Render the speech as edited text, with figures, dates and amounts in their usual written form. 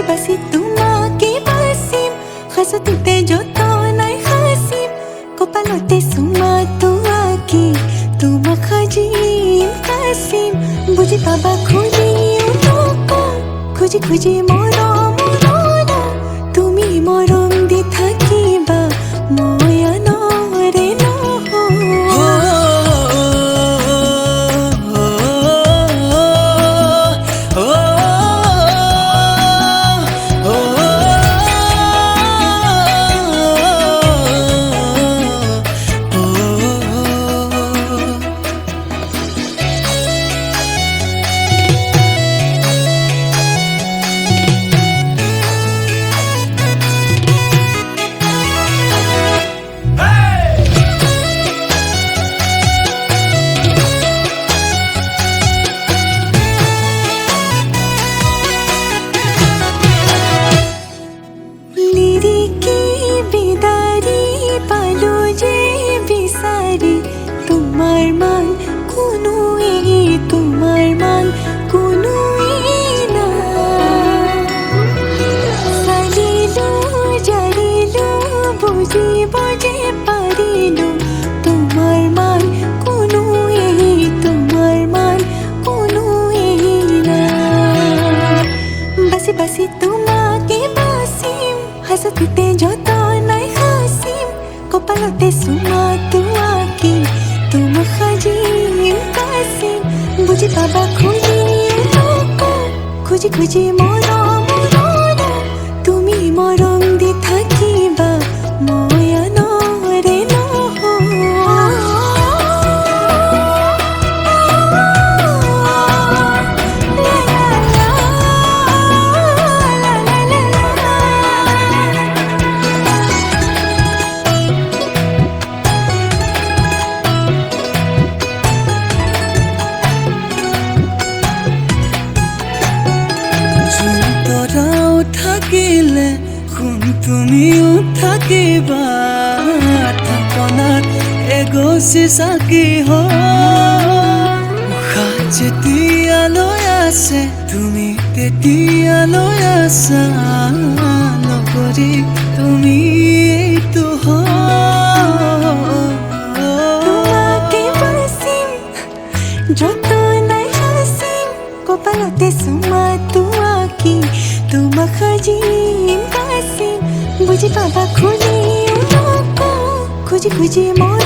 বাচি তোমাকে বাচিম, সাজোতে যতনাই সাচিম, কপালতে চুমাটো আঁকি তোমাক সাজিম কাচিম। বুজি পাবা খুজিও নকওঁ, খুজি খুজি মৰম নলওঁ, তুমি মৰম দি থাকিবা মই আনৰে নহওঁ। তোমাৰ মান কোনোৱেই, তোমাৰ মান কোনোৱেই নাই। চালিলো জাৰিলো বুজিব যে পাৰিলো, তোমাৰ মান কোনোৱেই, তোমাৰ মান কোনোৱেই নাই। বাচি বাচি তোমাকে বাচিম, সাজোতে যতনাই সাচিম, কপালতে চুমাটো আঁকি তোমাক সাজিম কাচিম। বুজি পাবা খুজিও নকওঁ, খুজি খুজি মৰম নলওঁ, তুমি মৰম দি থাকিবা মই আনৰে নহওঁ। থাকিলে শুন তুমিও থাকিবা, থাপনাত এগছি চাকি উশাহ যেতিয়ালৈ আছে তুমি তেতিয়ালৈ আছা, নকৰি তুমি এইটো তোমাকে বাচিম, যতনাই সাচিম, কপালতে চুমাটো আঁকি তোমাক সাজিম কাচিম। বুজি পাবা খুজিও নকওঁ, খুজি খুজি মই